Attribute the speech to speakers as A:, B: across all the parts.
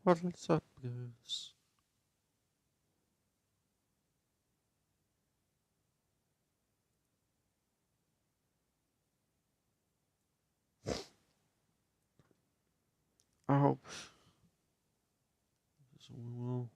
A: What's up, guys? I hope this one will.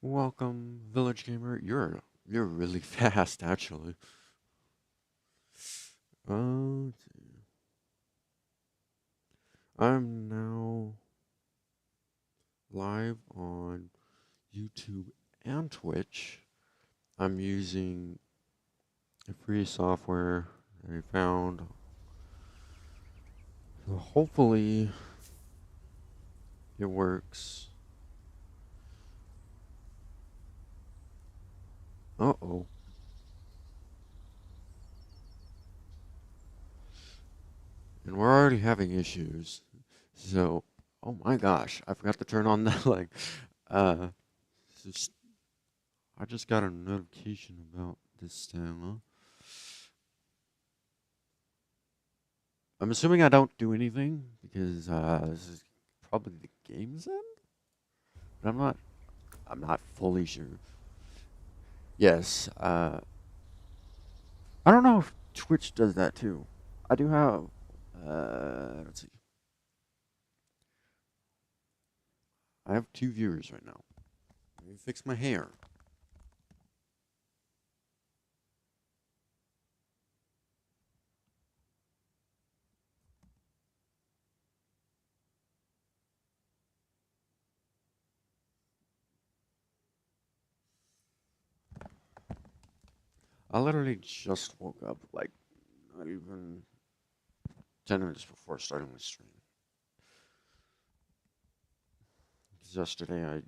A: Welcome, Village Gamer. You're really fast, actually. Let's see. I'm now live on YouTube and Twitch. I'm using a free software that I found. So hopefully, it works. Uh-oh. And we're already having issues. So, oh my gosh, I forgot to turn on the uh, just, I just got a notification about this thing. I'm assuming I don't do anything because this is probably the game's end, but I'm not fully sure. Yes, I don't know if Twitch does that too. I do have, let's see, I have 2 viewers right now. Let me fix my hair. I literally just woke up, like, not even 10 minutes before starting the stream. Because yesterday I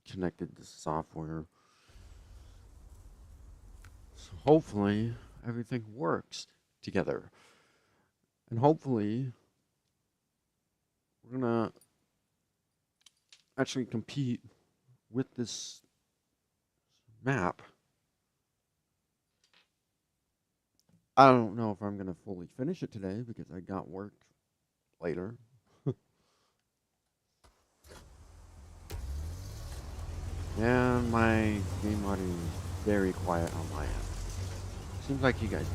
A: connected the software. So hopefully everything works together. And hopefully we're gonna actually compete with this map. I don't know if I'm gonna fully finish it today because I got work later. And my game audio is very quiet on my end. Seems like you guys.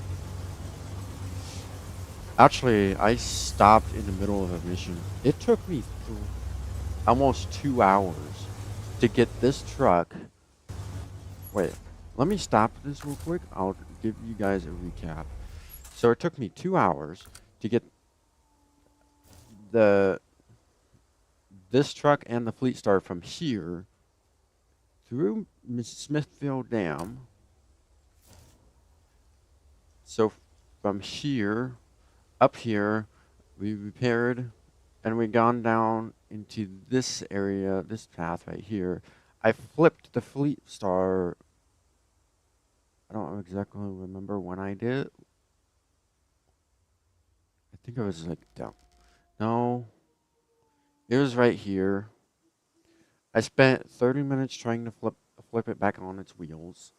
A: Actually, I stopped in the middle of a mission. It took me almost 2 hours to get this truck. Wait, let me stop this real quick. I'll give you guys a recap. So it took me 2 hours to get the this truck and the Fleet Star from here through Smithfield Dam. So from here up here, we repaired and we gone down into this area, this path right here. I flipped the Fleet Star. I don't exactly remember when I did. I think it was like down. No, it was right here. I spent 30 minutes trying to flip it back on its wheels.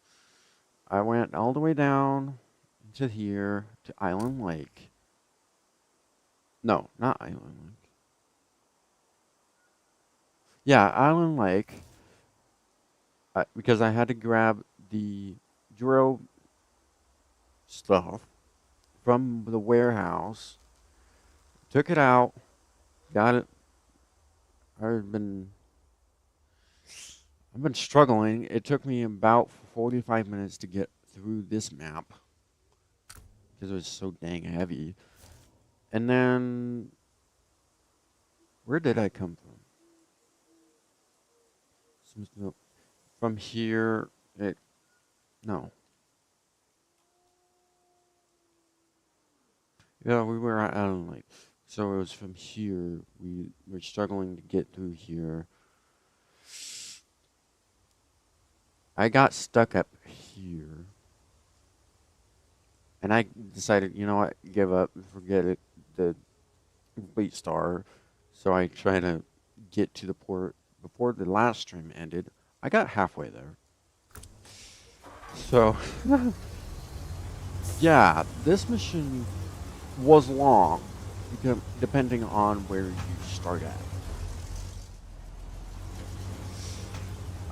A: I went all the way down to here to Island Lake. No, not Island Lake. Yeah, Island Lake. Because I had to grab the drill stuff from the warehouse. Took it out. Got it. I've been struggling. It took me about 45 minutes to get through this map because it was so dang heavy. And then, where did I come from? Smithville. From here, no. Yeah, we were at Island Lake. So it was from here. We were struggling to get through here. I got stuck up here. And I decided, you know what, give up, forget it, the Fleet Star. So I try to get to the port before the last stream ended. I got halfway there. So, yeah, this mission was long, depending on where you start at.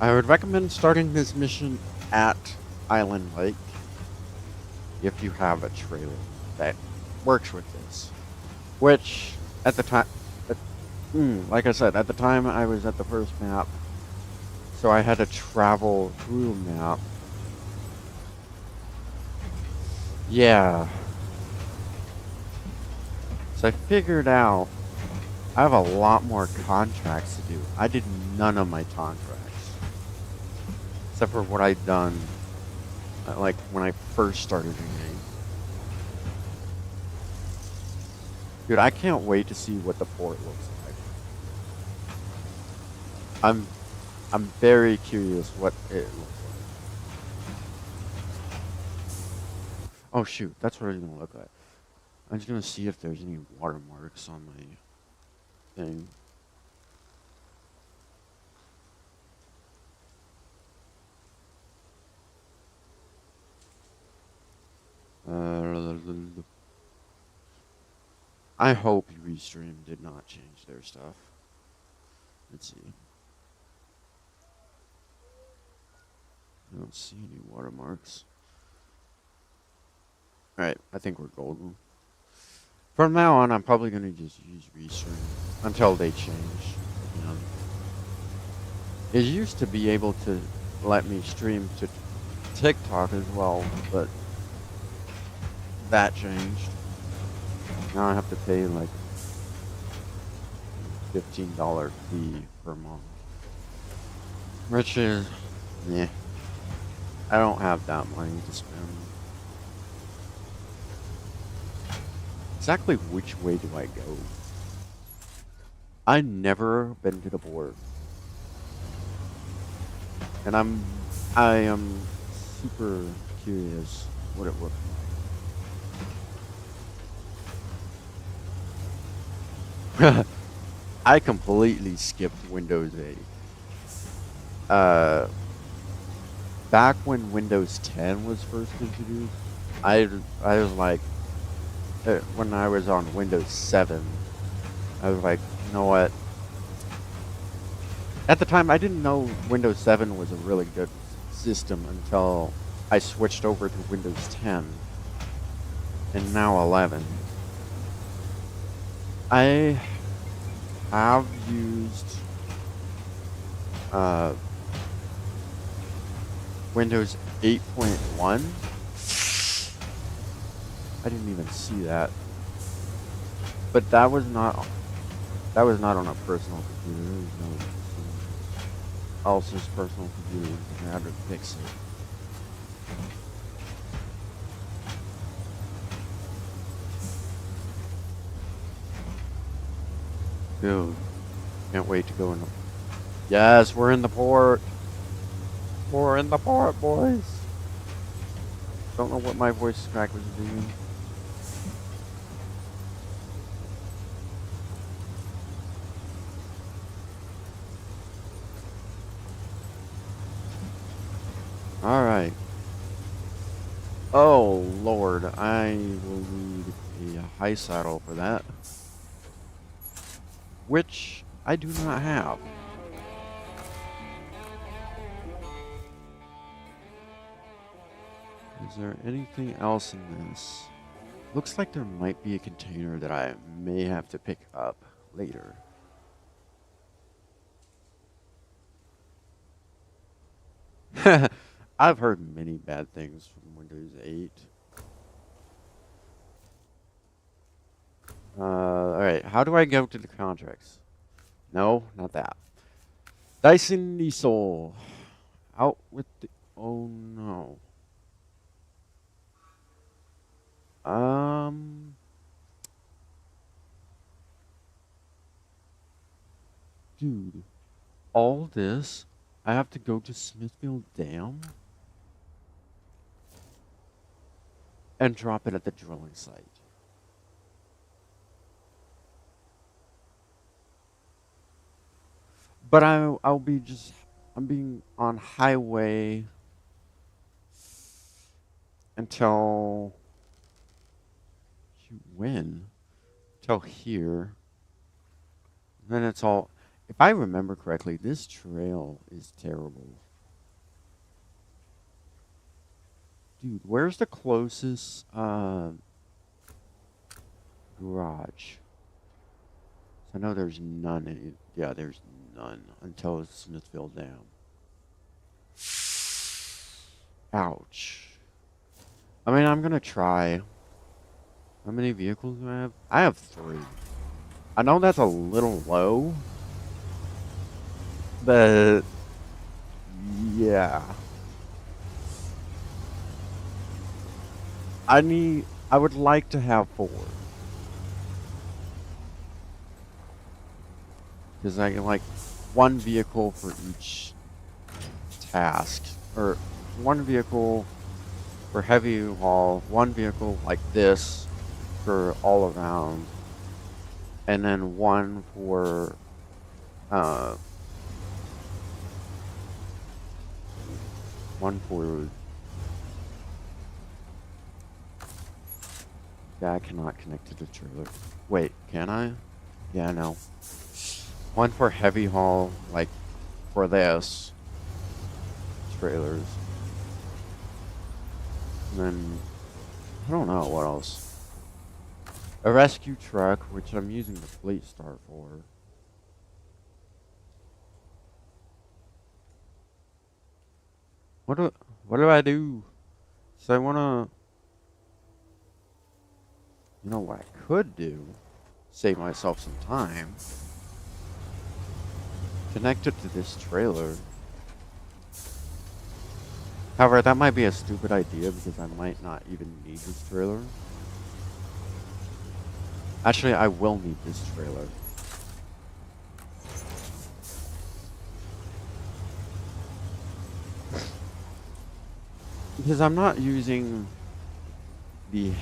A: I would recommend starting this mission at Island Lake if you have a trailer that works with this. Which, at the time, like I said, at the time I was at the first map, so I had to travel through a map. Yeah. So I figured out I have a lot more contracts to do. I did none of my contracts. Except for what I'd done, like, when I first started the game. Dude, I can't wait to see what the port looks like. I'm very curious what it looks like. Oh shoot, that's what it's gonna look like. I'm just gonna see if there's any watermarks on my thing. I hope Restream did not change their stuff. Let's see. I don't see any watermarks. Alright, I think we're golden. From now on, I'm probably going to just use Restream until they change. You know. It used to be able to let me stream to TikTok as well, but that changed. Now I have to pay like $15 fee per month. Which is, yeah, I don't have that money to spend. Exactly which way do I go? I've never been to the board. And I am super curious what it looks like. I completely skipped Windows 8. Back when Windows 10 was first introduced, I was like, when I was on Windows 7, I was like, you know what? At the time, I didn't know Windows 7 was a really good system until I switched over to Windows 10 and now 11. I have used Windows 8.1. I didn't even see that. But that was not on a personal computer. It was no else's personal computer. I had to fix it. Dude, can't wait to go in the... Yes, we're in the port. We're in the port, boys. Don't know what my voice crack was doing. Alright. Oh, Lord. I will need a high saddle for that. Which I do not have. Is there anything else in this? Looks like there might be a container that I may have to pick up later. I've heard many bad things from Windows 8. Alright, how do I go to the contracts? No, not that. Dyson Diesel. Out with the... Oh, no. Dude, all this, I have to go to Smithfield Dam and drop it at the drilling site. But I'll be just I'm being on highway until you win until here. Then it's all. If I remember correctly, this trail is terrible. Dude, where's the closest garage? So I know there's none in it. Yeah, there's none until it's Smithville Dam. Ouch. I mean, I'm gonna try. How many vehicles do I have? I have 3. I know that's a little low, but yeah. I would like to have 4. Because I can like 1 vehicle for each task. Or 1 vehicle for heavy haul, 1 vehicle like this for all around. And then 1 for one for yeah, I cannot connect to the trailer. Wait, can I? Yeah, no. 1 for heavy haul, like for this trailers. And then I don't know what else. A rescue truck, which I'm using the Fleet Star for. What do I do? So I wanna, you know what I could do? Save myself some time. Connect it to this trailer. However, that might be a stupid idea because I might not even need this trailer. Actually, I will need this trailer. Because I'm not using the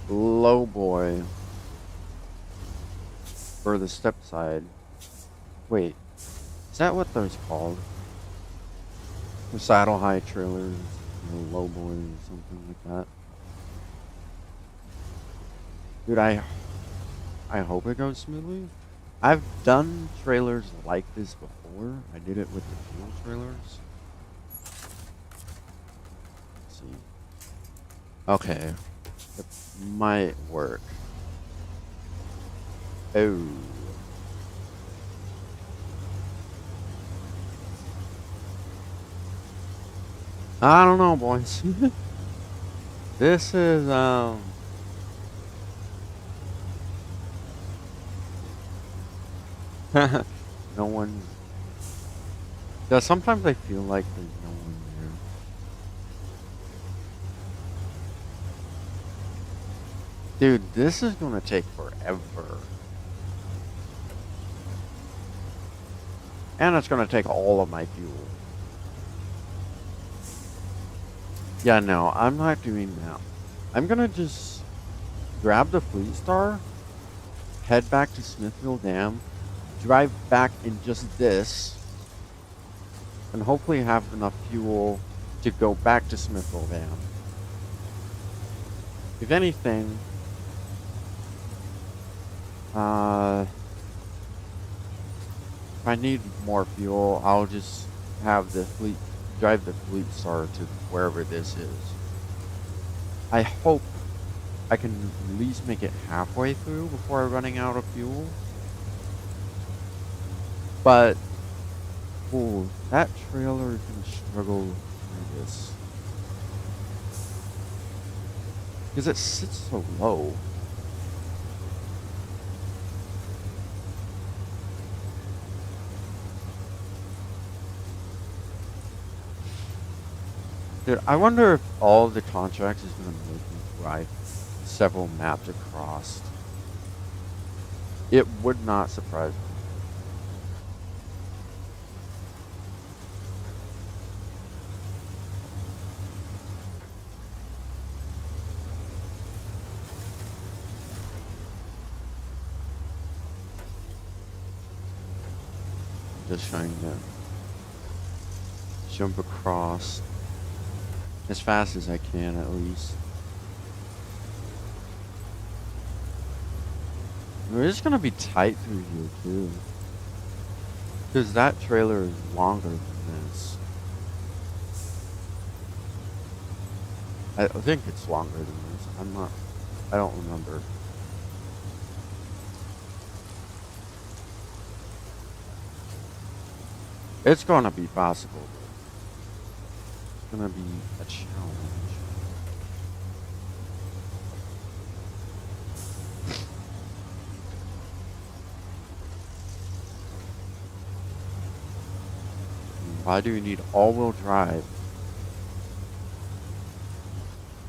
A: low boy for the step side. Wait, is that what those called? The saddle high trailers, the low boy, or something like that. Dude, I hope it goes smoothly. I've done trailers like this before. I did it with the fuel trailers. Let's see. Okay. It might work. Oh. I don't know, boys. This is, no one. Yeah, sometimes I feel like there's no one there. Dude, this is gonna take forever. And it's gonna take all of my fuel. Yeah, no, I'm not doing that. I'm gonna just grab the Fleet Star, head back to Smithville Dam, drive back in just this, and hopefully have enough fuel to go back to Smithville Dam. If anything, if I need more fuel, I'll just have drive the Fleet Star to wherever this is. I hope I can at least make it halfway through before I'm running out of fuel. But, ooh, that trailer is going to struggle through this. Because it sits so low. Dude, I wonder if all the contracts is going to make me drive several maps across. It would not surprise me. just trying to jump across as fast as I can, at least. It's gonna be tight through here too, because that trailer is longer than this. I think it's longer than this. I don't remember. It's gonna be possible. It's gonna be a challenge. Why do you need all-wheel drive?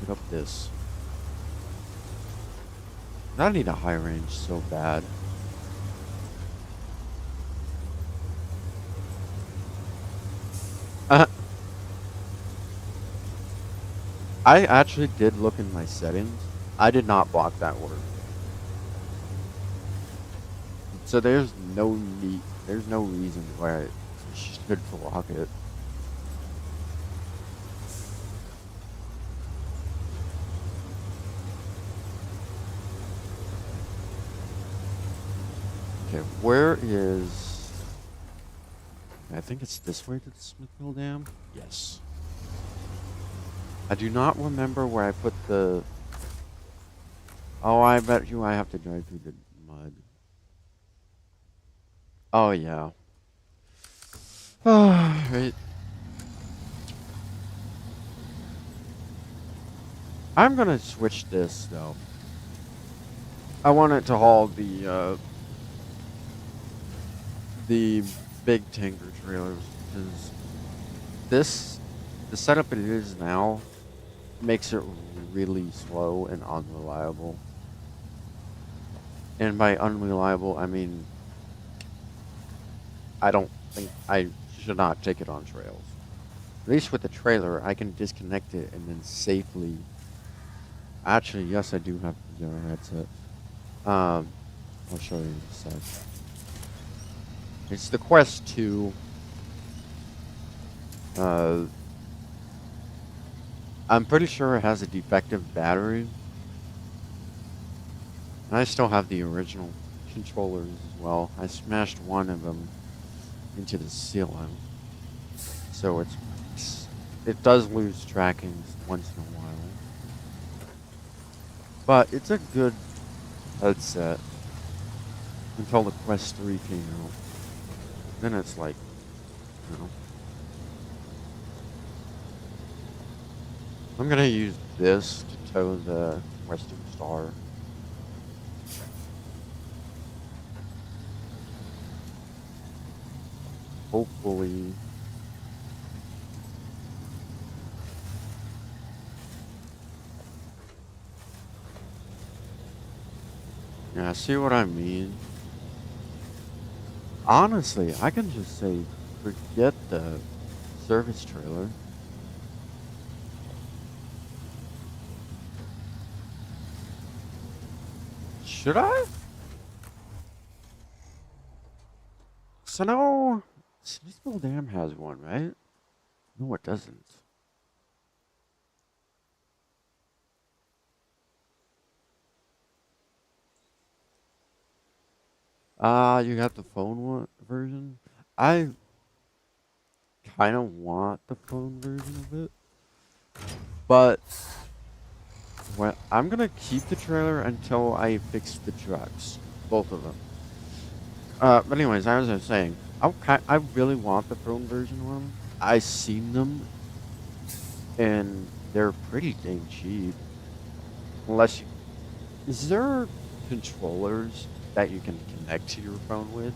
A: Get up this. I need a high range so bad. I actually did look in my settings. I did not block that word. So there's no reason why I should block it. Okay, where is... I think it's this way to the Smithville Dam? Yes. I do not remember where I put the... Oh, I bet you I have to drive through the mud. Oh, yeah. Right. I'm gonna switch this, though. I want it to haul the big tanker trailers, because the setup it is now makes it really slow and unreliable. And by unreliable, I mean, I don't think I should not take it on trails. At least with the trailer, I can disconnect it and then safely... Actually, yes, I do have the headset. I'll show you in a sec. It's the Quest 2. I'm pretty sure it has a defective battery. And I still have the original controllers as well. I smashed one of them into the ceiling. So it does lose tracking once in a while. But it's a good headset until the Quest 3 came out. Then it's like, you know. I'm gonna use this to tow the Western Star. Hopefully. Yeah, see what I mean? Honestly, I can just say, forget the service trailer. Should I? So no, Smithville Dam has one, right? No, it doesn't. You got the phone version? I kind of want the phone version of it, but I'm gonna keep the trailer until I fix the trucks, both of them. But anyways, as I was saying, I really want the phone version one. I seen them, and they're pretty dang cheap. Unless is there controllers that you can connect to your phone with?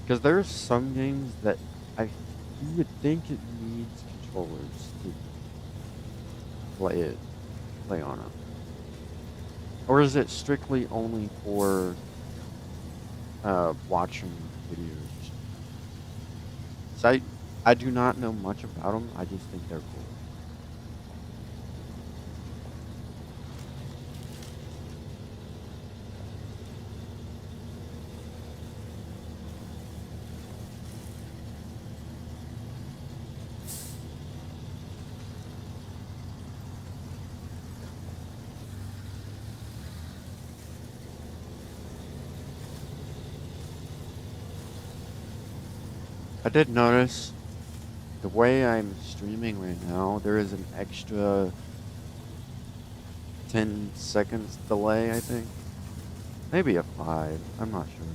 A: Because there's some games that you would think it needs controllers to play on it. Or is it strictly only for watching videos? So I do not know much about them. I just think they're cool. I did notice the way I'm streaming right now, there is an extra 10 seconds delay, I think. Maybe a 5. I'm not sure.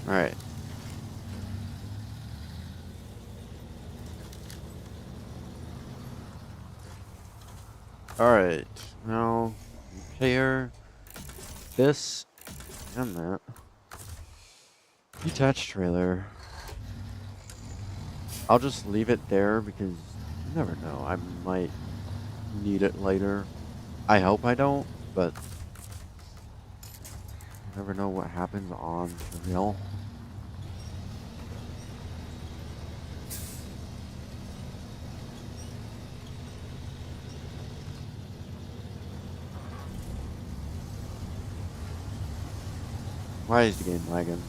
A: Alright. Alright. Now, repair this and that. Detached trailer. I'll just leave it there because you never know. I might need it later. I hope I don't, but you never know what happens on the hill. Why is the game lagging?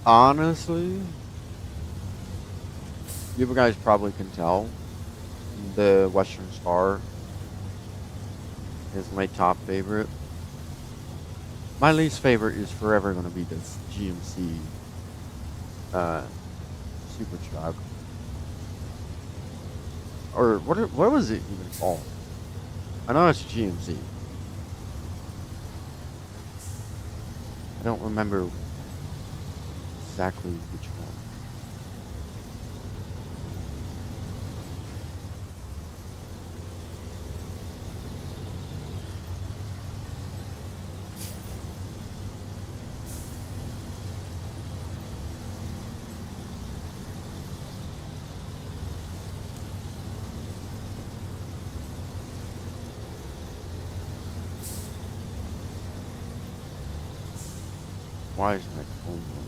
A: Honestly, you guys probably can tell the Western Star is my top favorite. My least favorite is forever going to be this GMC uh, Super Truck. Or what was it even called? I know it's GMC. I don't remember exactly which one. Why is my phone on?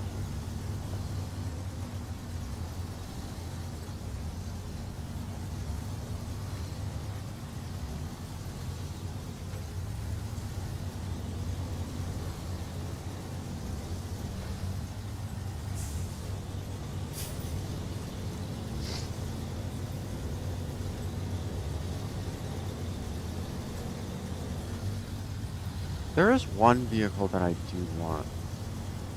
A: There is one vehicle that I do want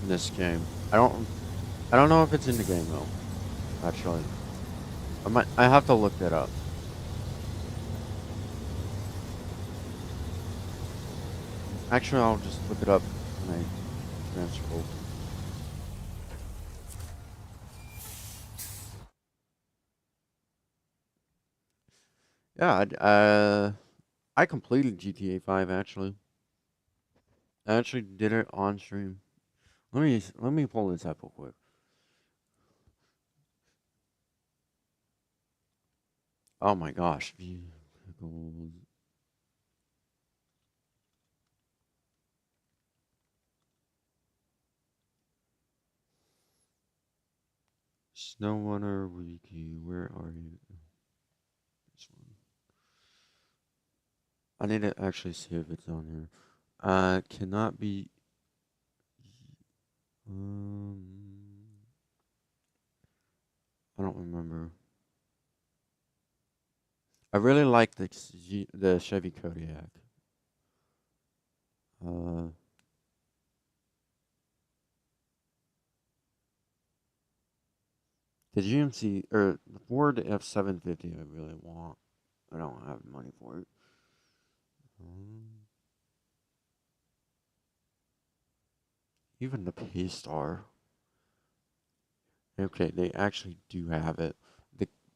A: in this game. I don't know if it's in the game though. Actually, I have to look that up. Actually, I'll just look it up when I transfer over. Yeah, I completed GTA 5 actually. I actually did it on stream. Let me pull this up real quick. Oh my gosh, vehicles. SnowRunner Wiki, where are you? This one. I need to actually see if it's on here. Cannot be. Um, I don't remember. I really like the Chevy Kodiak. Uh, the GMC or the Ford F-750. I really want. I don't have money for it. Um, even the Paystar. Okay, they actually do have it.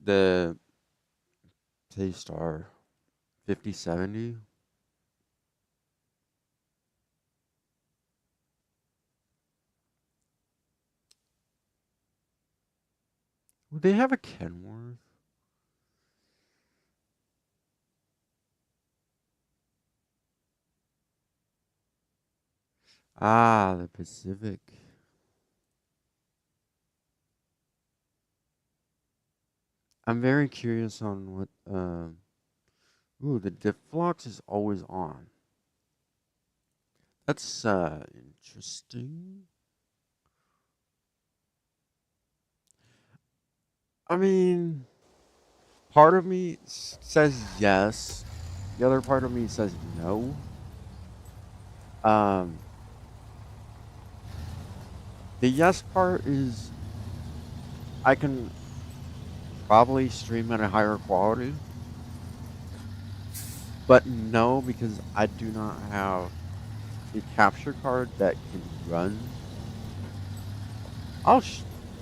A: The Paystar 5070. Would they have a Kenworth? Ah, the Pacific. I'm very curious on what. Ooh, the diff flux is always on. That's interesting. I mean, part of me says yes. The other part of me says no. Um, the yes part is I can probably stream at a higher quality, but no, because I do not have a capture card that can run.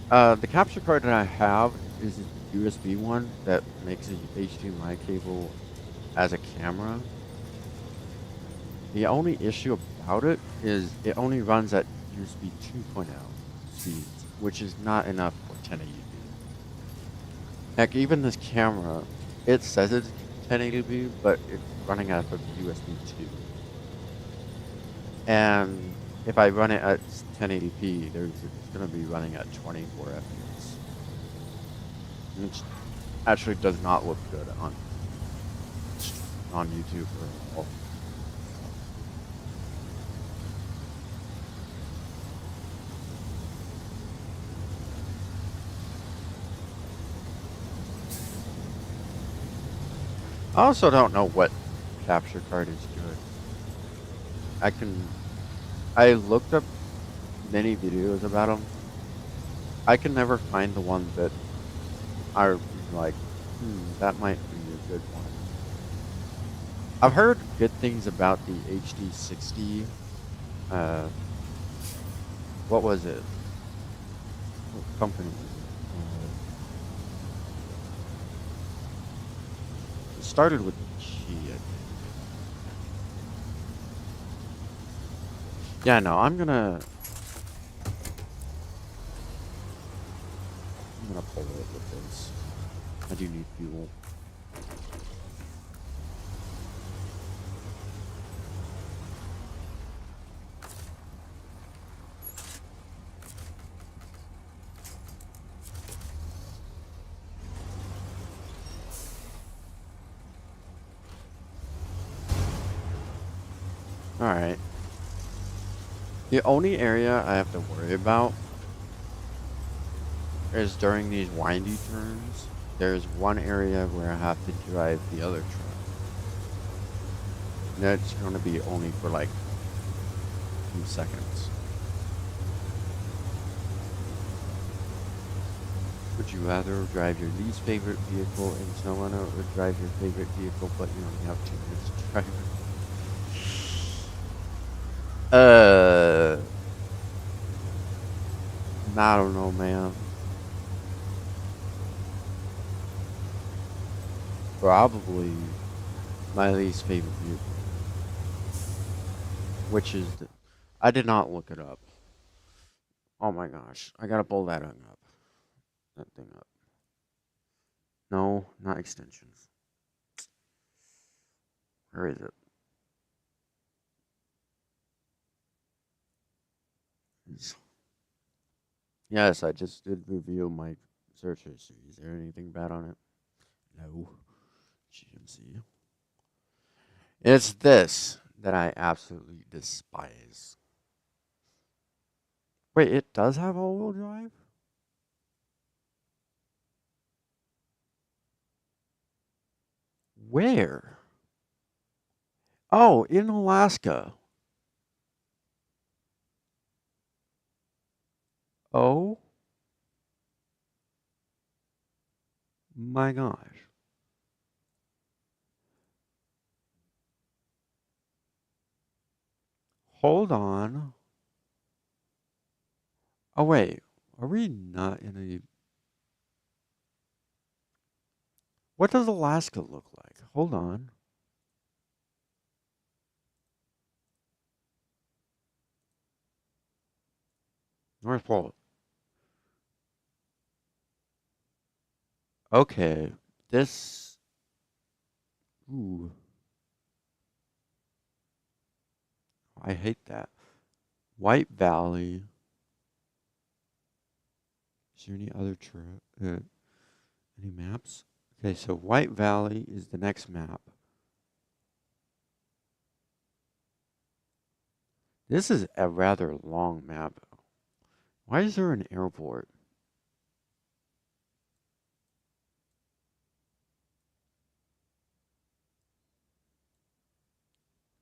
A: The capture card that I have is a USB one that makes a HDMI cable as a camera. The only issue about it is it only runs at USB 2.0 speeds, which is not enough for 1080p. Heck, even this camera, it says it's 1080p, but it's running out of USB 2. And if I run it at 1080p, it's going to be running at 24 FPS, which actually does not look good on YouTube or all. I also don't know what capture card is good. I looked up many videos about them. I can never find the ones that are like, that might be a good one. I've heard good things about the HD60. Uh, what was it? What company was it? It started with G, I think. Yeah, no, I'm gonna pull it with this. I do need fuel. Alright. The only area I have to worry about is during these windy turns. There's one area where I have to drive the other truck. And that's going to be only for like a few seconds. Would you rather drive your least favorite vehicle in SnowRunner or drive your favorite vehicle but you only have 2 minutes to drive it? I don't know, man. Probably my least favorite vehicle, which is I did not look it up. Oh my gosh, I gotta pull that thing up. That thing up. No, not extensions. Where is it? Yes, I just did review my search history. Is there anything bad on it? No. GMC. It's this that I absolutely despise. Wait, it does have all-wheel drive? Where? Oh, in Alaska. Oh my gosh. Hold on. Oh wait, are we not in a... What does Alaska look like? Hold on. North Pole. Okay, this. Ooh, I hate that. White Valley. Is there any other any maps? Okay, so White Valley is the next map. This is a rather long map. Why is there an airport?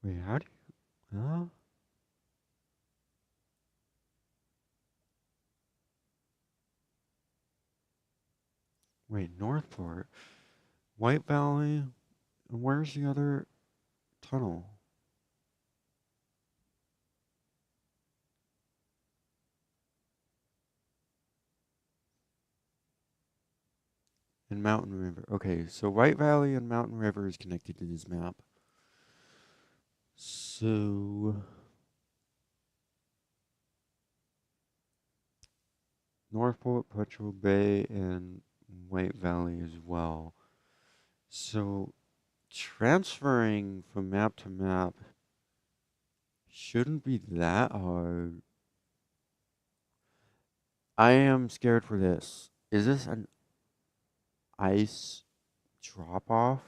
A: Wait, how do you? Wait, Northport, White Valley, and where's the other tunnel? And Mountain River. Okay, so White Valley and Mountain River is connected to this map. So Northport, Petrel Bay, and White Valley as well. So transferring from map to map shouldn't be that hard. I am scared for this. Is this an ice drop off?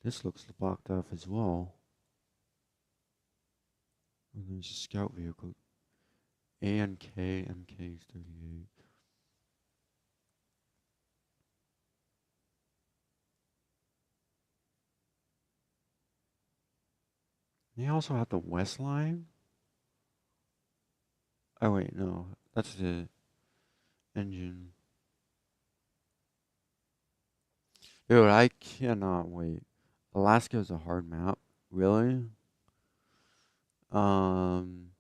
A: This looks blocked off as well. And there's a scout vehicle. ANK, MK is 38. They also have the West Line. Oh wait, no, that's the engine. Dude, I cannot wait. Alaska is a hard map. Really? Um,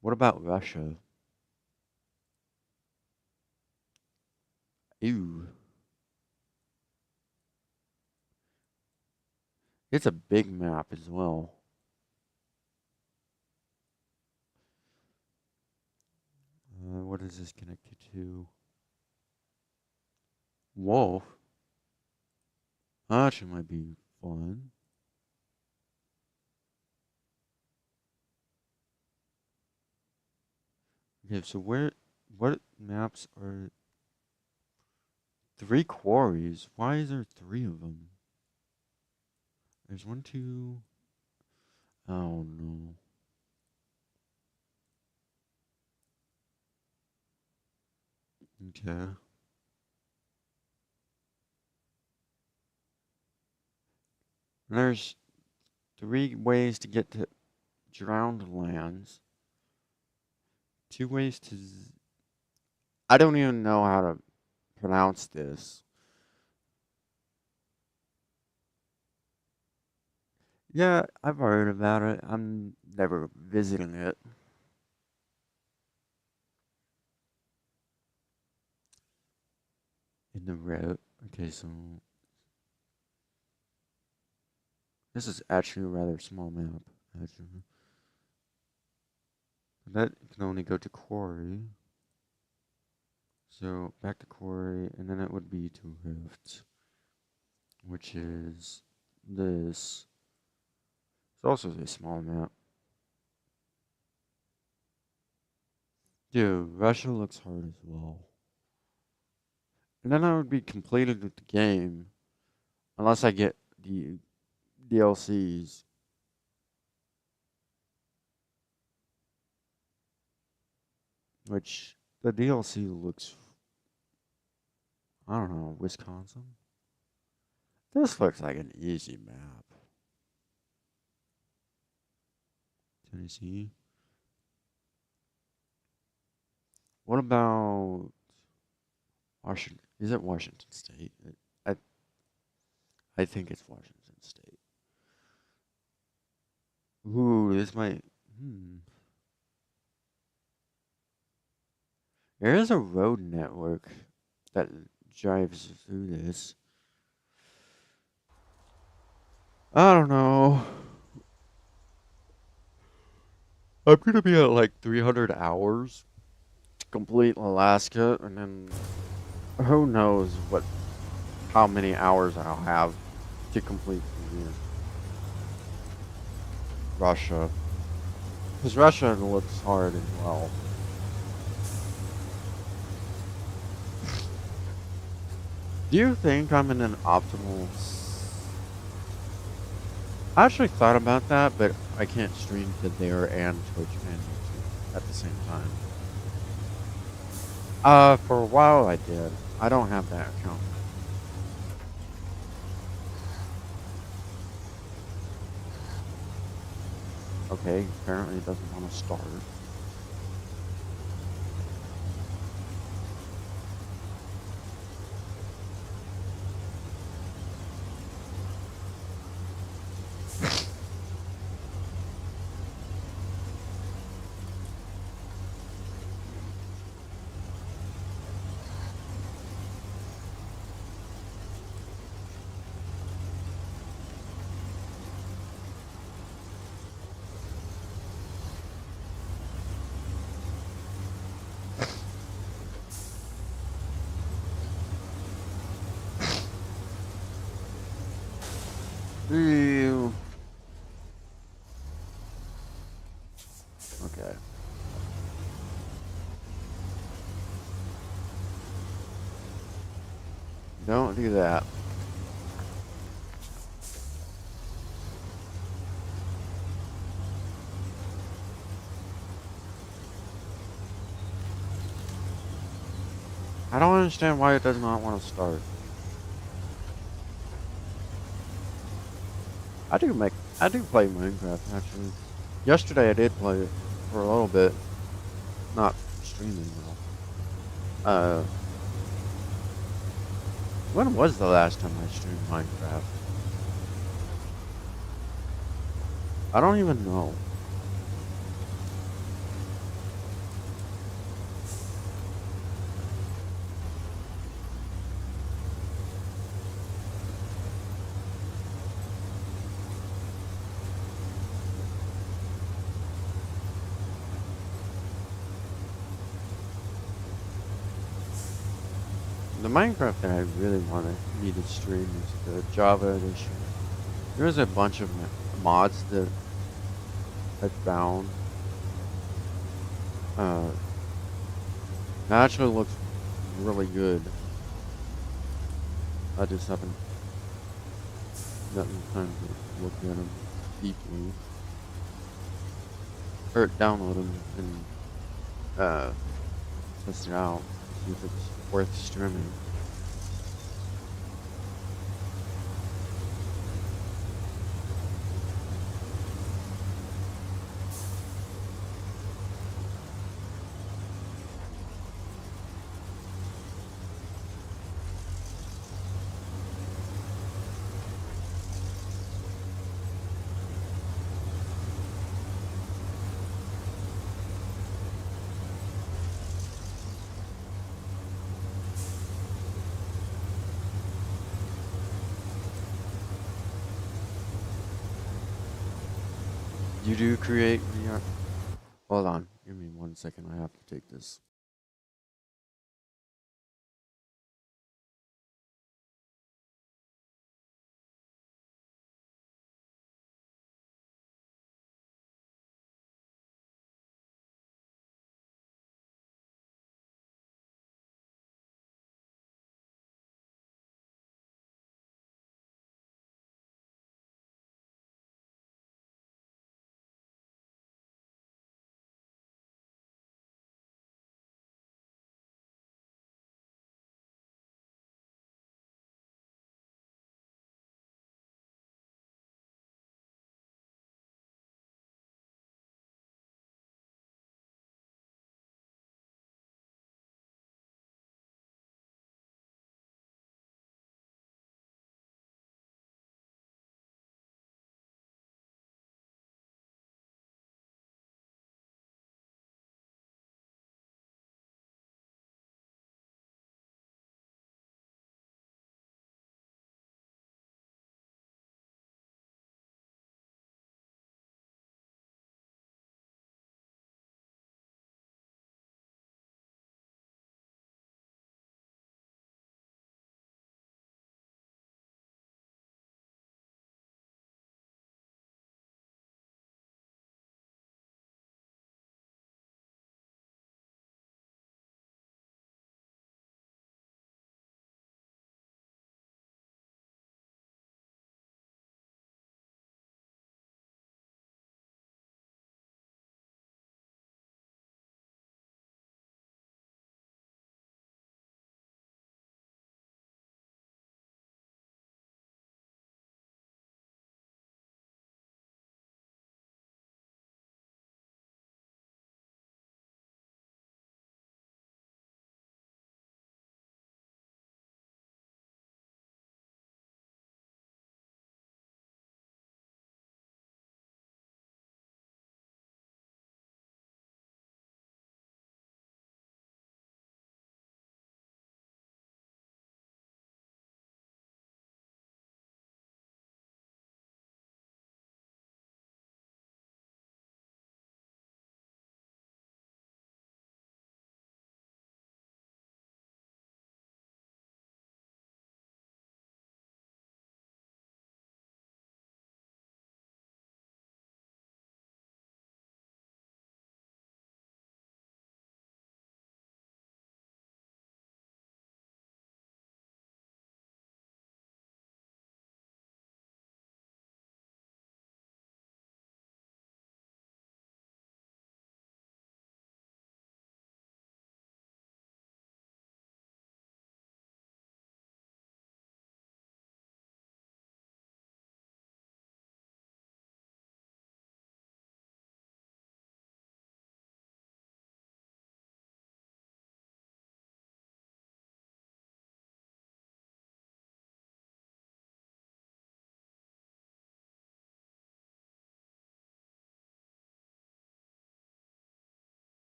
A: what about Russia? Ew. It's a big map as well. What is this connected to? Wolf? That actually might be fun. Okay, so what maps are three quarries? Why is there three of them? There's one, two. Oh no. Okay. There's three ways to get to drowned lands. Two ways to. I don't even know how to pronounce this. Yeah, I've heard about it. I'm never visiting it. In the road. Okay, so this is actually a rather small map. Actually, that can only go to quarry. So back to quarry, and then it would be to rift, which is this. It's also a small map. Dude, Russia looks hard as well. And then I would be completed with the game, unless I get the DLCs. Which the DLC looks, I don't know, Wisconsin. This looks like an easy map. Tennessee. What about Washington? Is it Washington State? I I think it's Washington State. Ooh, this might. Hmm. There is a road network that drives through this. I don't know. I'm gonna be at like 300 hours to complete Alaska, and then who knows how many hours I'll have to complete Russia. Because Russia looks hard as well. Do you think I'm in an optimal... I actually thought about that, but I can't stream to there and Twitch and YouTube at the same time. For a while I did. I don't have that account. Okay, apparently it doesn't want to start. Ew. Okay. Don't do that. I don't understand why it does not want to start. I do play Minecraft actually. Yesterday I did play it for a little bit. Not streaming though. When was the last time I streamed Minecraft? I don't even know. The Minecraft that I really wanted me to stream is the Java edition. There's a bunch of mods that I found. That actually looks really good. I just haven't gotten time to look at them deeply. Or download them and test it out. See if it's worth streaming. You do create VR. Hold on, give me 1 second. I have to take this.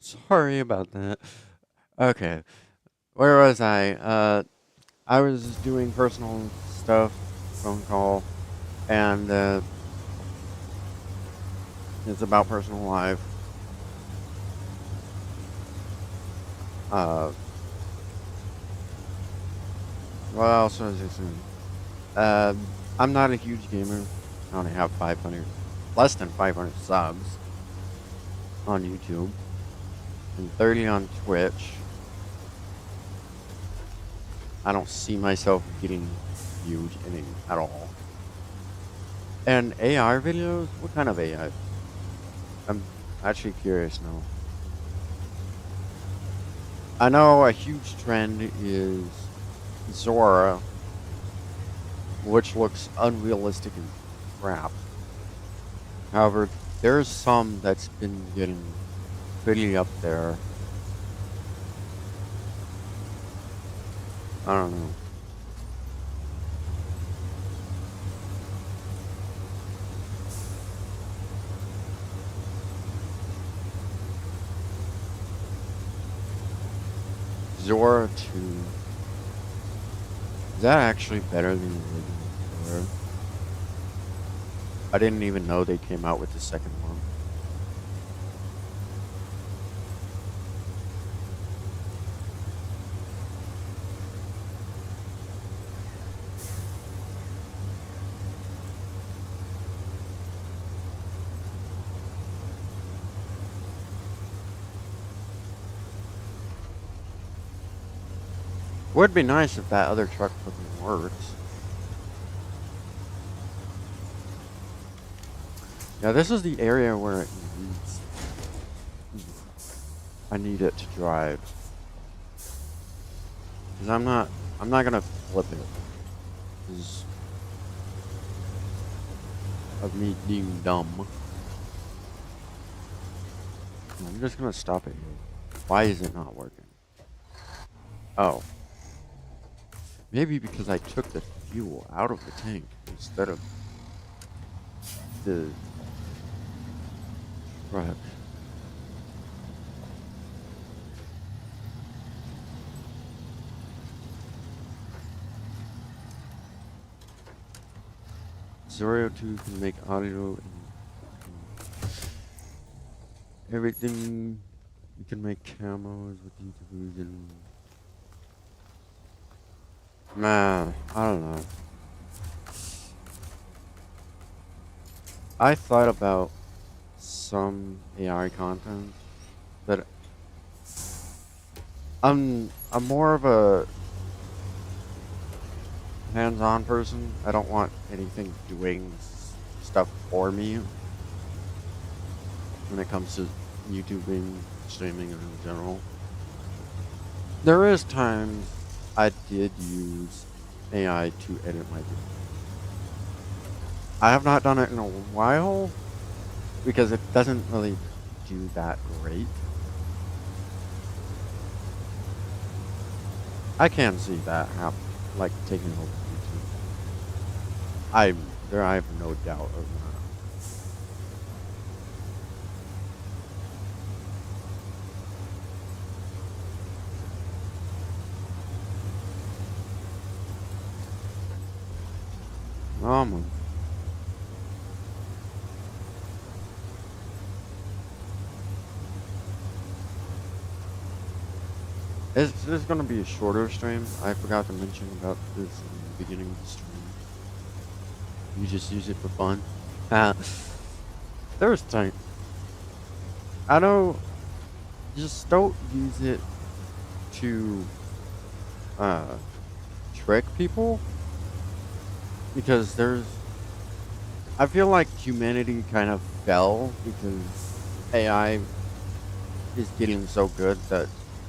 A: Sorry about that. Okay, where was I? I was doing personal stuff, phone call, and it's about personal life. Uh, what else was I saying? I'm not a huge gamer. I only have 500, less than 500 subs on YouTube, and 30 on Twitch. I don't see myself getting huge in at all. And AR videos? What kind of AI? I'm actually curious now. I know a huge trend is Zora, which looks unrealistic and crap. However, there's some that's been getting pretty up there. I don't know. Zora 2. Is that actually better than the original Zora? I didn't even know they came out with the second one. Would be nice if that other truck fucking works. Yeah, this is the area where it needs. I need it to drive. Cause I'm not gonna flip it. Cause of me being dumb. I'm just gonna stop it here. Why is it not working? Oh. Maybe because I took the fuel out of the tank instead of the truck. Zero 2 can make audio and everything. You can make camos with the diffusion. Man, I don't know. I thought about some AI content, but I'm more of a hands-on person. I don't want anything doing stuff for me when it comes to YouTubing, streaming in general. There is times I did use AI to edit my video. I have not done it in a while because it doesn't really do that great. I can see that happen, like taking over YouTube. I have no doubt of that. Man. It's going to be a shorter stream. I forgot to mention about this in the beginning of the stream. You just use it for fun. There's time. I know. Just don't use it to trick people, because I feel like humanity kind of fell because AI is getting so good that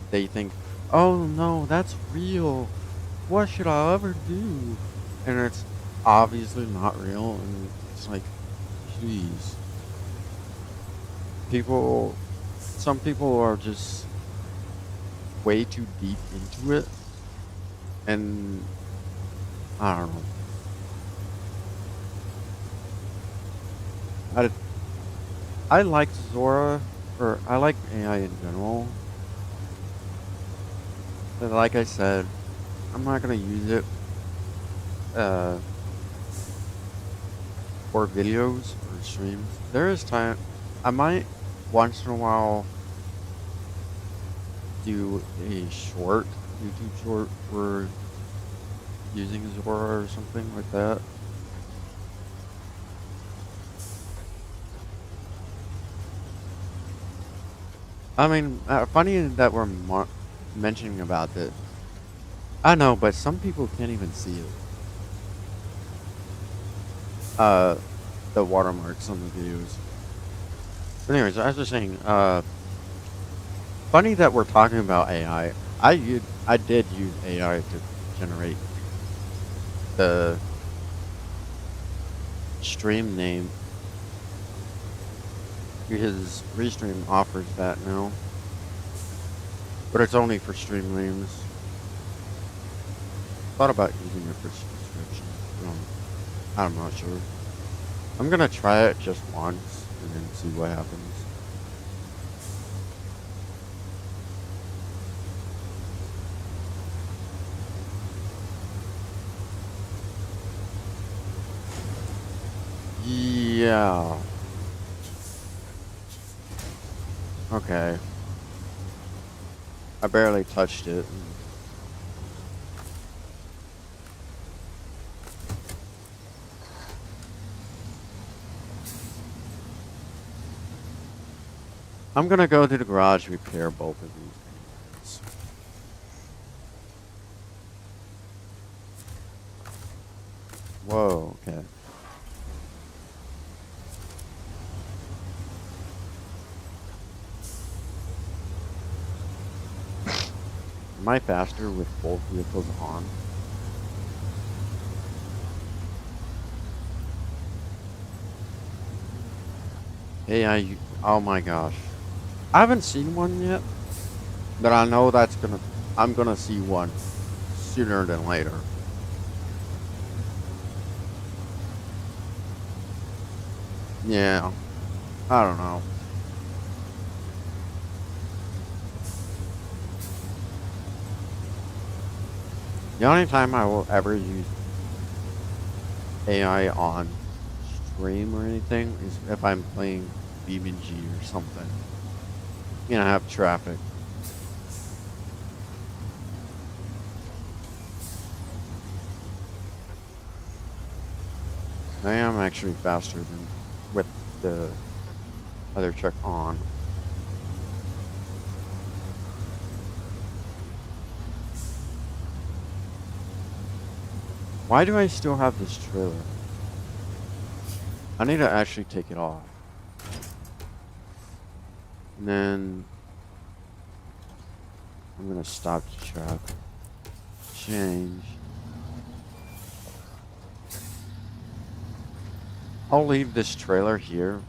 A: they think, oh no, that's real. What should I ever do? And it's obviously not real, and it's like, please. Some people are just way too deep into it, and I don't know. I liked Zora or I like AI in general. But like I said, I'm not gonna use it uh, for videos or streams. There is time I might once in a while do a short YouTube short for using Zora or something like that. I mean, funny that we're mentioning about it. I know, but some people can't even see it. Uh, the watermarks on the videos. But anyways, I was just saying, funny that we're talking about AI. I did use AI to generate the stream name because Restream offers that now, but it's only for stream names. Thought about using it for subscription. I'm not sure. I'm gonna try it just once and then see what happens. Yeah. Okay. I barely touched it. I'm gonna go to the garage, repair both of these. Whoa, okay. Am I faster with both vehicles on? AI, oh my gosh. I haven't seen one yet, but I know I'm gonna see one sooner than later. Yeah, I don't know. The only time I will ever use AI on stream or anything is if I'm playing BeamNG or something. You know, have traffic. I am actually faster than with the other truck on. Why do I still have this trailer? I need to actually take it off. And then I'm gonna stop the truck. Change. I'll leave this trailer here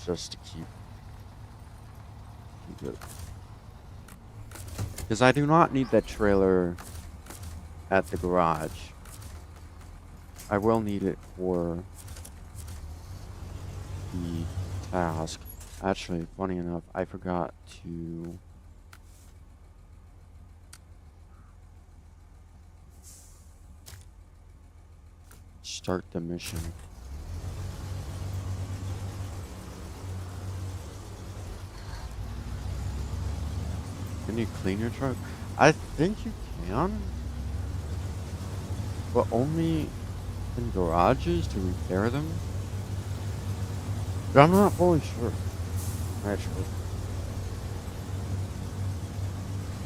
A: just to keep it. Because I do not need that trailer at the garage. I will need it for the task. Actually, funny enough, I forgot to start the mission. Can you clean your truck? I think you can, but only in garages to repair them. But I'm not fully sure, actually.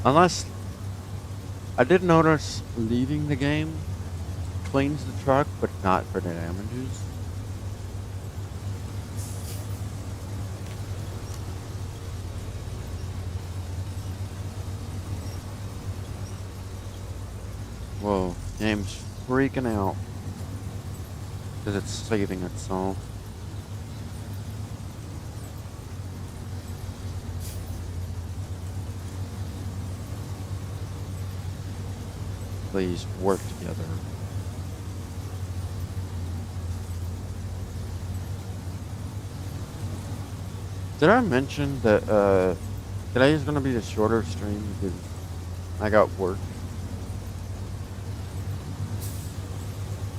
A: Unless, I did notice leaving the game cleans the truck, but not for the damages. Whoa, game's freaking out. Because it's saving itself. Please work together. Did I mention that today is gonna be the shorter stream because I got work?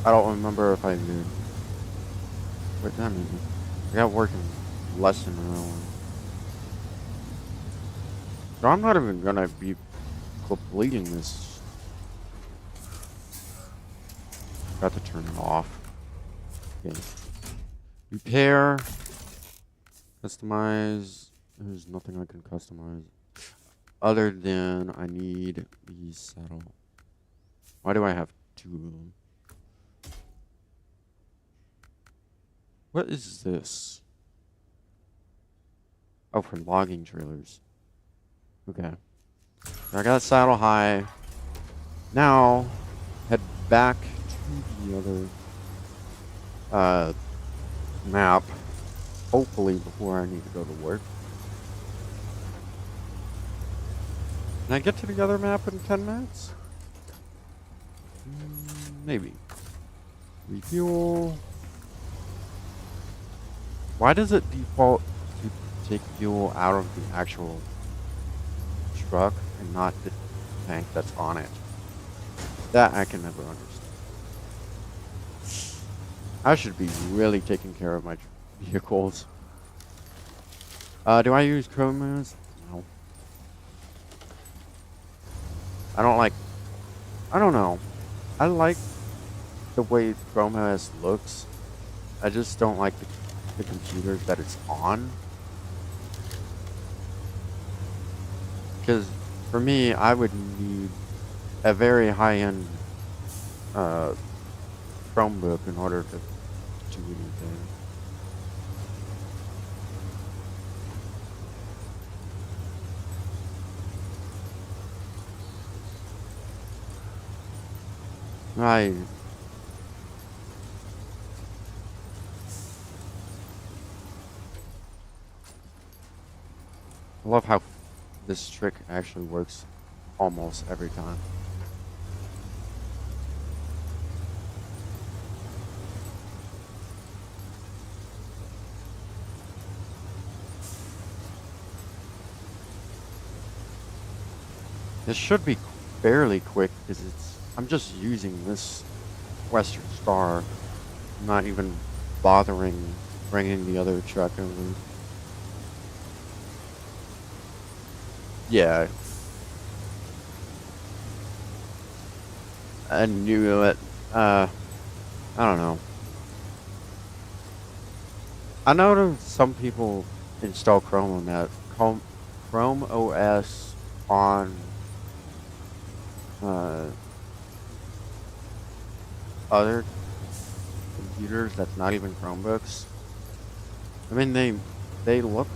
A: I don't remember if I did. What time is it? I got work in less than an hour. So I'm not even gonna be completing this. Got to turn it off. Okay. Repair. Customize. There's nothing I can customize. Other than I need these saddle. Why do I have two of them? What is this? Oh, for logging trailers. Okay. I got saddle high. Now, head back to the other map. Hopefully before I need to go to work. Can I get to the other map in 10 minutes? Maybe. Refuel. Why does it default to take fuel out of the actual truck and not the tank that's on it? That I can never understand. I should be really taking care of my vehicles. Do I use chromos? No. I don't know. I like the way Chrome OS looks. I just don't like the computers that it's on. Because for me, I would need a very high-end Chromebook in order to do anything. Right. I love how this trick actually works almost every time. This should be fairly quick because I'm just using this Western Star, not even bothering bringing the other truck over. Yeah. I knew it. I don't know. I know that some people install Chrome OS on other computers that's not even Chromebooks. I mean, they look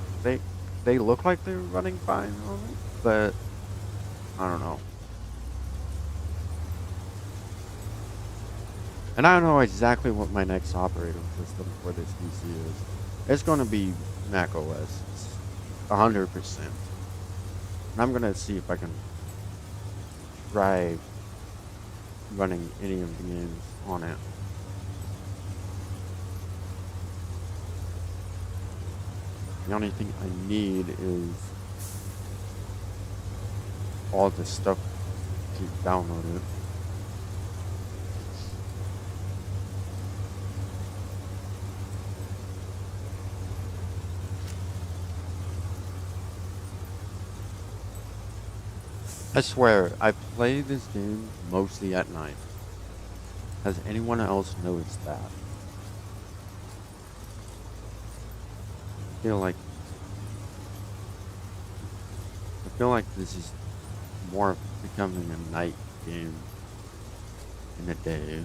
A: like they're running fine on it, but I don't know. And I don't know exactly what my next operating system for this PC is. It's going to be Mac OS. It's 100%. And I'm going to see if I can try running any of the games on it. The only thing I need is all this stuff to download it. I swear, I play this game mostly at night. Has anyone else noticed that? I feel like this is more becoming a night game than a day.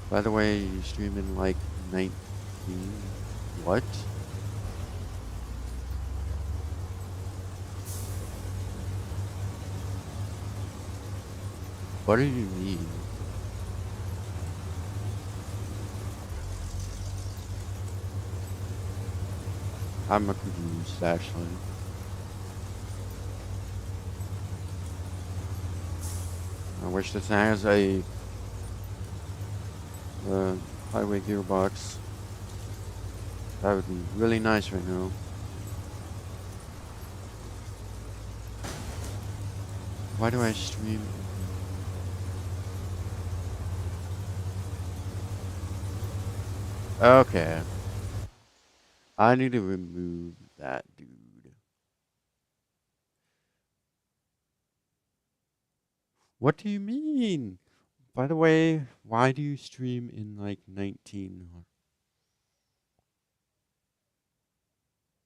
A: By the way, you streaming like 19. What? What do you mean? I'm confused, actually. I wish this has a the highway gearbox. That would be really nice right now. Why do I stream? Okay. I need to remove that dude. What do you mean? By the way, why do you stream in like 19?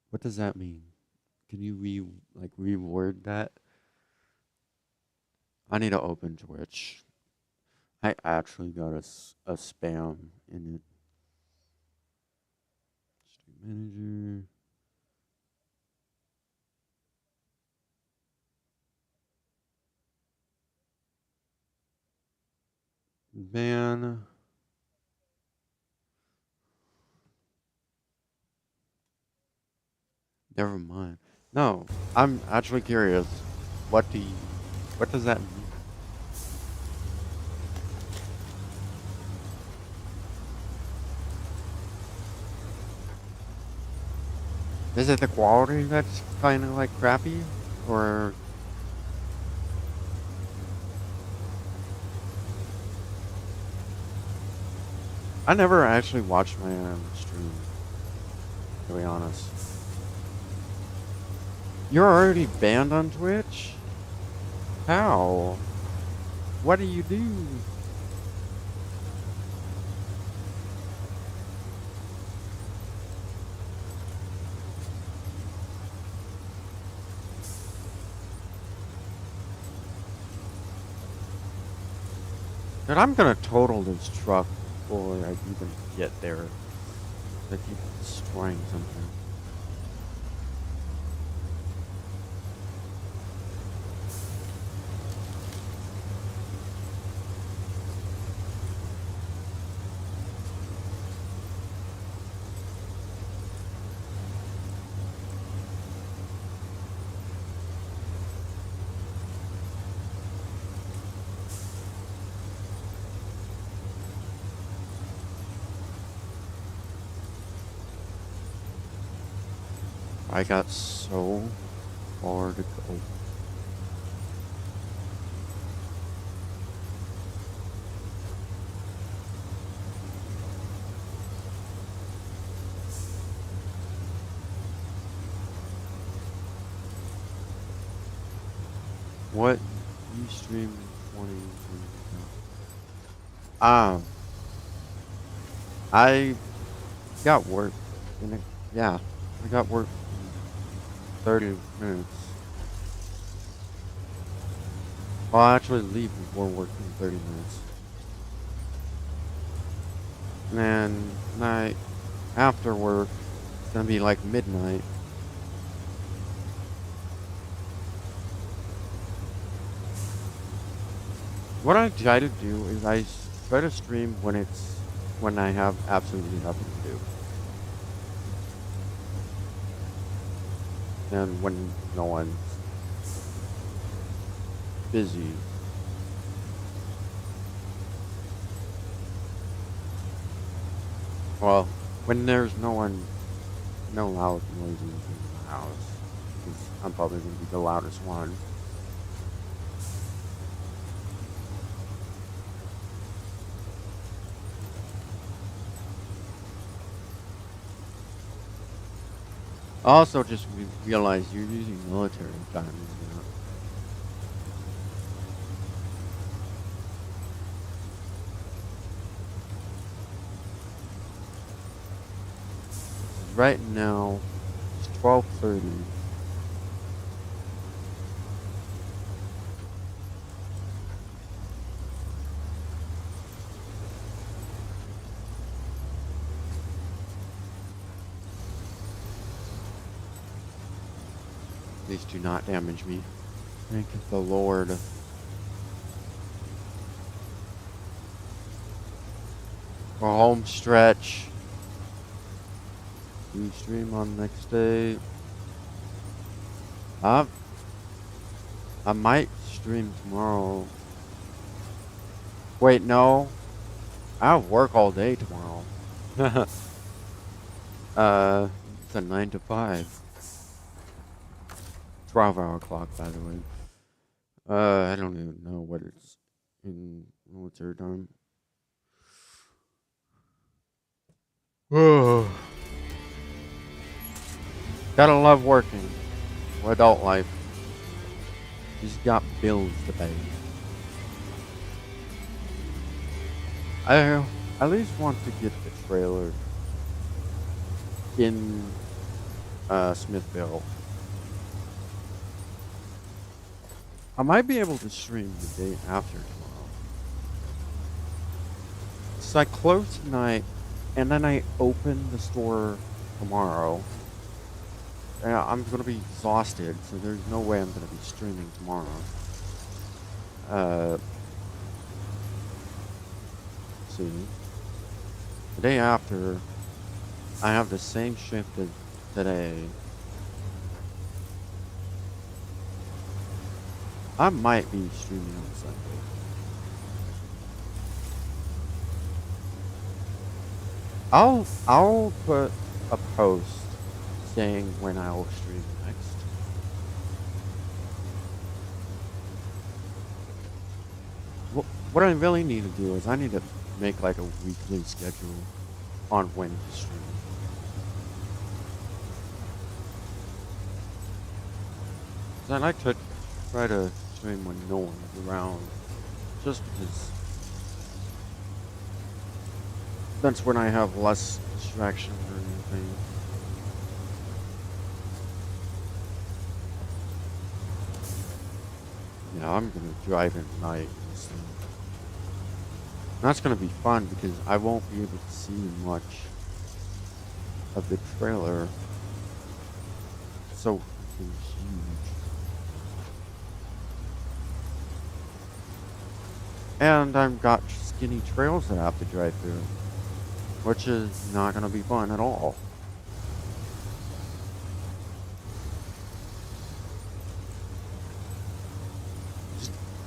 A: What does that mean? Can you reword that? I need to open Twitch. I actually got a spam in it. Stream manager. Man. Never mind. No, I'm actually curious. What do you, what does that mean? Is it the quality that's kind of like crappy? Or I never actually watched my stream, to be honest. You're already banned on Twitch? How? What do you do? Dude, I'm gonna total this truck before I even get there. I keep destroying something. I got so far to go. What? You stream 20? I got work. Yeah, I got work in 30 minutes. I'll actually leave before work in 30 minutes. And then night after work, it's gonna be like midnight. What I try to do is I try to stream when I have absolutely nothing to do. And when no one's busy. Well, when there's no one, no loud noises in the house, because I'm probably going to be the loudest one. Also, just realize you're using military guns. You know? Right now, it's 12:30. Please do not damage me. Thank the Lord. For home stretch. We stream on next day. I might stream tomorrow. Wait, no. I have work all day tomorrow. It's a 9 to 5. 12-hour clock, by the way. I don't even know what it's in military time. Gotta love working. Adult life. Just got bills to pay. I at least want to get the trailer in Smithville. I might be able to stream the day after tomorrow. So I close tonight, and then I open the store tomorrow. And I'm gonna be exhausted, so there's no way I'm gonna be streaming tomorrow. See, the day after, I have the same shift as today. I might be streaming on Sunday. I'll put a post saying when I will stream next. What I really need to do is I need to make like a weekly schedule on when to stream. So I like to try to stream when no one's around, just because that's when I have less distraction or anything. Yeah, I'm gonna drive at night instead. That's gonna be fun because I won't be able to see much of the trailer. So huge. And I've got skinny trails that I have to drive through, which is not gonna be fun at all.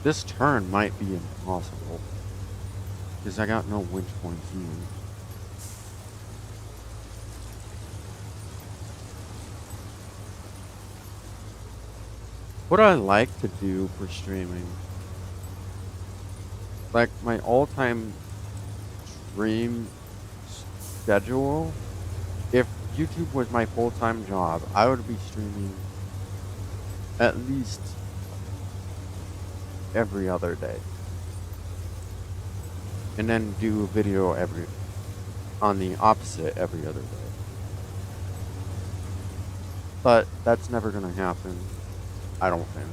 A: This turn might be impossible because I got no winch points here. What I like to do for streaming, like my all-time stream schedule, if YouTube was my full-time job, I would be streaming at least every other day. And then do a video on the opposite every other day. But that's never gonna happen, I don't think.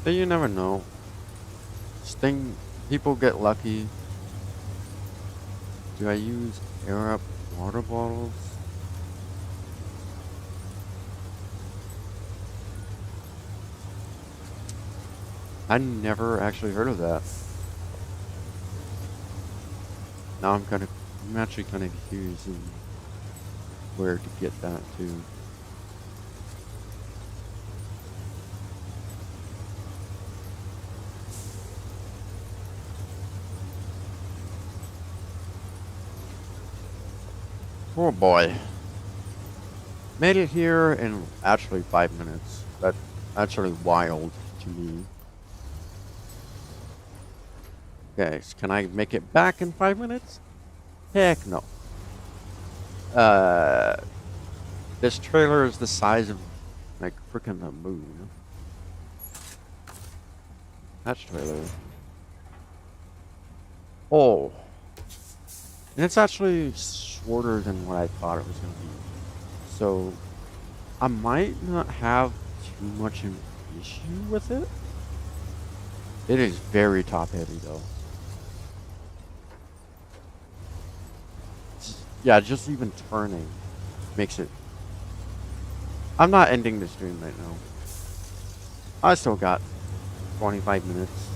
A: But you never know. People get lucky. Do I use air up water bottles? I never actually heard of that. Now I'm actually kind of curious in where to get that too. Oh boy. Made it here in actually 5 minutes. That's actually wild to me. Okay, so can I make it back in 5 minutes? Heck no. This trailer is the size of, like, freaking the moon. That's trailer. Oh. And it's actually shorter than what I thought it was going to be. So, I might not have too much of an issue with it. It is very top heavy though. Yeah, just even turning makes it... I'm not ending the stream right now. I still got 25 minutes.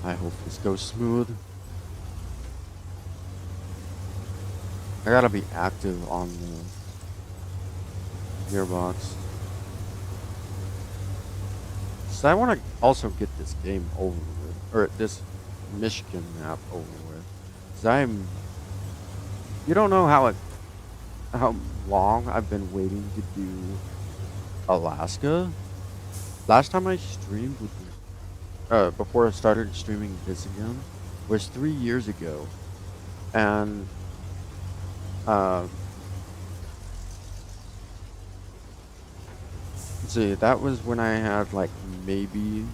A: I hope this goes smooth. I gotta be active on the gearbox. So I want to also get this game over with, or this Michigan map over with. Cause you don't know how long I've been waiting to do Alaska. Last time I streamed with before I started streaming this again was 3 years ago, and let's see, that was when I had like maybe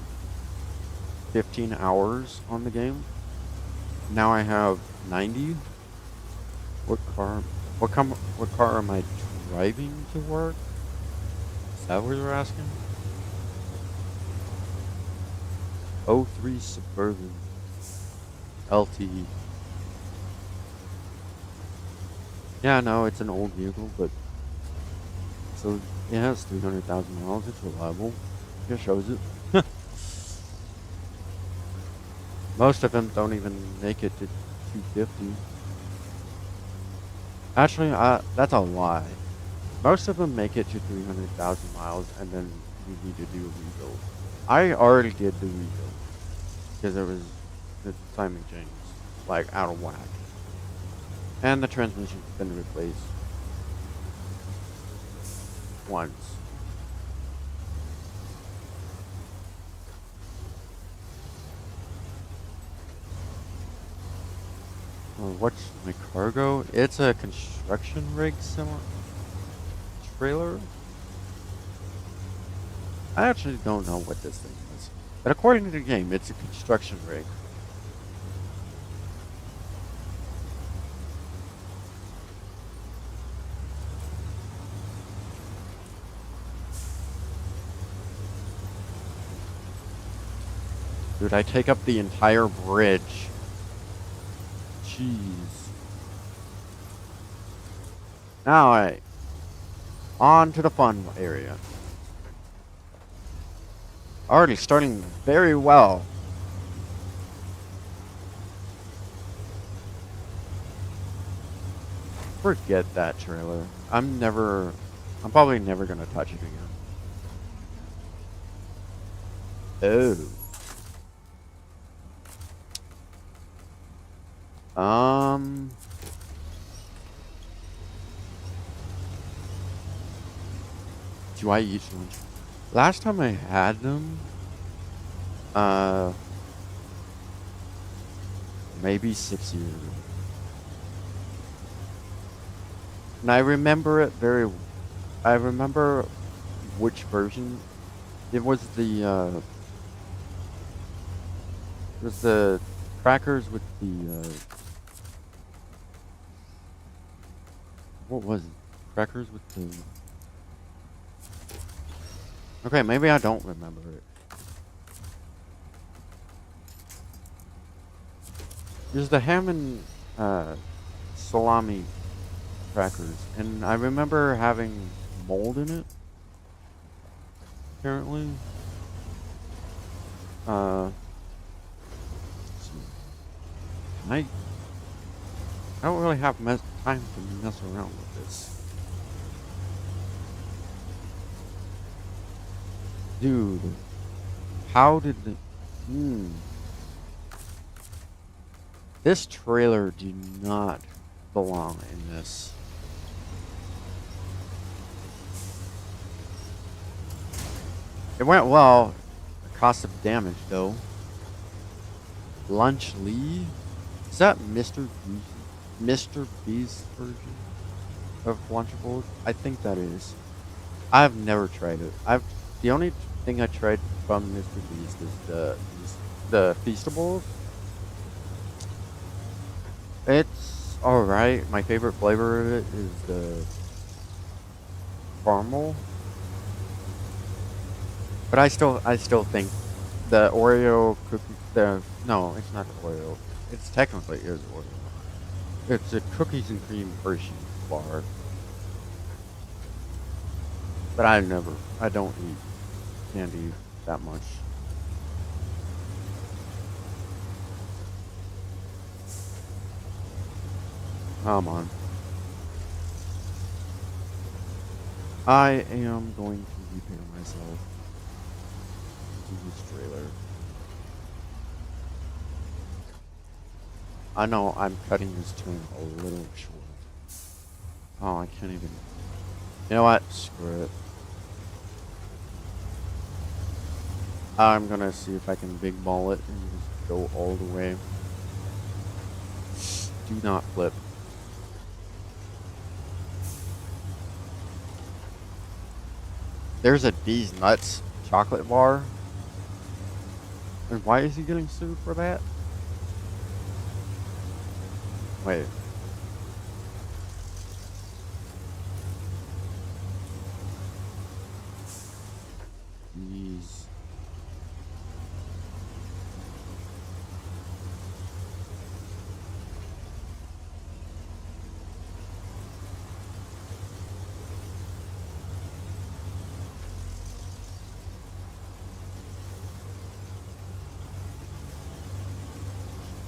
A: 15 hours on the game. Now I have 90. What car am I driving to work? Is that what you're asking? 03 Suburban LTE. Yeah, no, it's an old vehicle, but so it has 300,000 miles. It's reliable. It shows it. Most of them don't even make it to 250. Actually, that's a lie. Most of them make it to 300,000 miles, and then you need to do a rebuild. I already did the rebuild because the timing changed, like out of whack, and the transmission's been replaced once. What's my cargo? It's a construction rig trailer. I actually don't know what this thing is, but according to the game, it's a construction rig. Dude, I take up the entire bridge. Jeez. Now, alright. On to the fun area. Already starting very well. Forget that trailer. I'm probably never gonna touch it again. Oh. Do I eat lunch? Last time I had them, maybe 6 years ago. And I remember it I remember which version. It was the crackers with the, what was it? Crackers with the... Okay, maybe I don't remember it. There's the ham and salami crackers, and I remember having mold in it. Apparently, I don't really have time to mess around with this. Dude, how did this trailer do not belong in this. It went well. The cost of damage, though. Lunch Lee? Is that Mr. B's version of Lunchables? I think that is. I've never tried it. The only thing I tried from Mr. Beast is the Feastables. It's alright. My favorite flavor of it is the caramel. But I still think the Oreo cookie, no, it's not the Oreo. It's technically is Oreo. It's a cookies and cream Hershey bar. But I don't eat candy that much. Come on. I am going to repair myself to this trailer. I know I'm cutting this turn a little short. Oh, I can't even. You know what? Screw it. I'm gonna see if I can big ball it and just go all the way. Do not flip. There's a D's Nuts chocolate bar. And why is he getting sued for that? Wait. Jeez.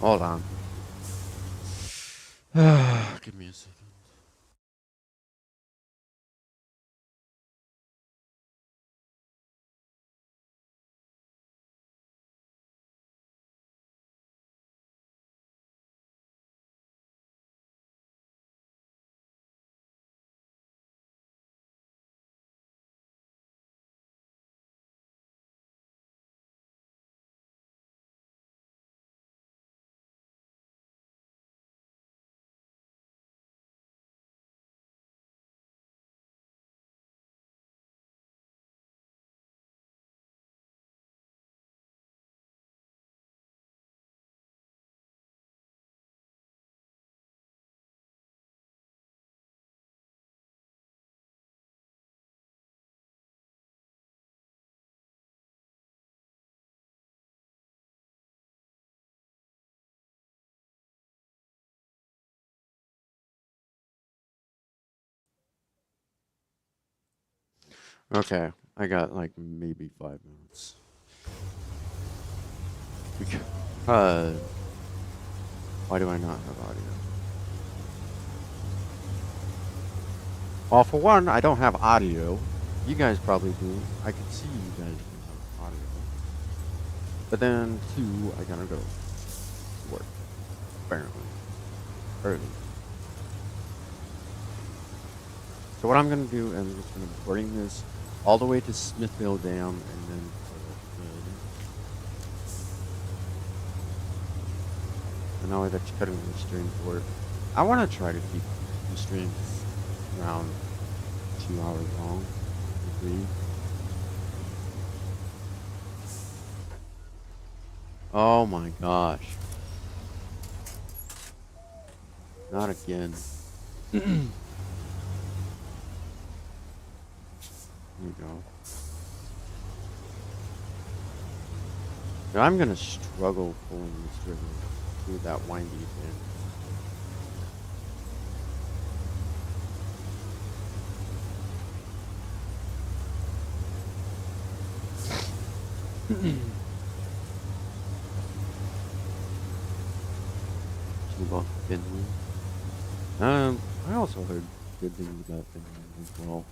A: Hold on. Give me a second. Okay, I got like maybe 5 minutes. Because why do I not have audio? Well, for one, I don't have audio. You guys probably do. I can see you guys do have audio. But then, two, I gotta go to work. Apparently. Early. So what I'm gonna do is I'm just gonna bring this all the way to Smithville Dam and then call it good. And now that's cutting the stream short. I wanna try to keep the streams around 2 hours long. Agreed. Oh my gosh. Not again. Here we go. Now I'm gonna struggle pulling this trigger through that windy thing. About Finland. I also heard good things about Finland as well.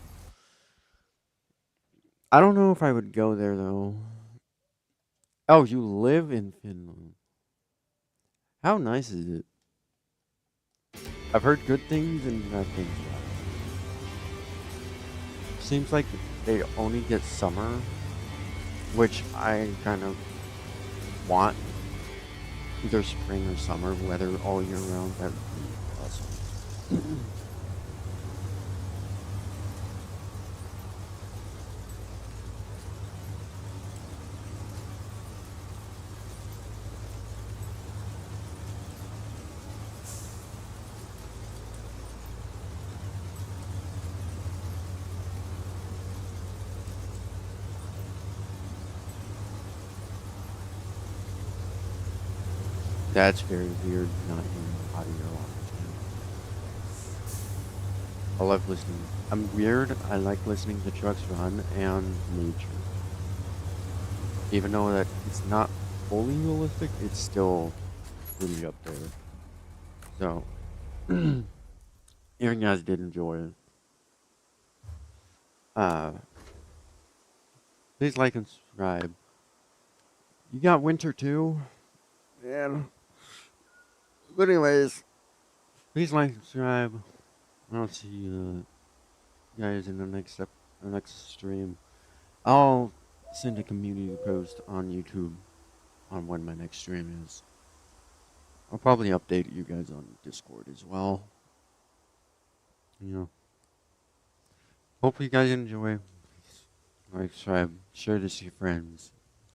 A: I don't know if I would go there though. Oh, you live in Finland. How nice is it? I've heard good things and bad things about it. Seems like they only get summer, which I kind of want. Either spring or summer weather all year round. That would be awesome. That's very weird not hearing audio on the channel. I love listening. I'm weird. I like listening to trucks run and nature. Even though that it's not fully realistic, it's still really up there. So, you guys did enjoy it. Uh, please like and subscribe. You got winter too? Yeah. But anyways, please like and subscribe. I'll see you guys in the next stream. I'll send a community post on YouTube on when my next stream is. I'll probably update you guys on Discord as well. You know. Hope you guys enjoy. Like, subscribe, share this with your friends.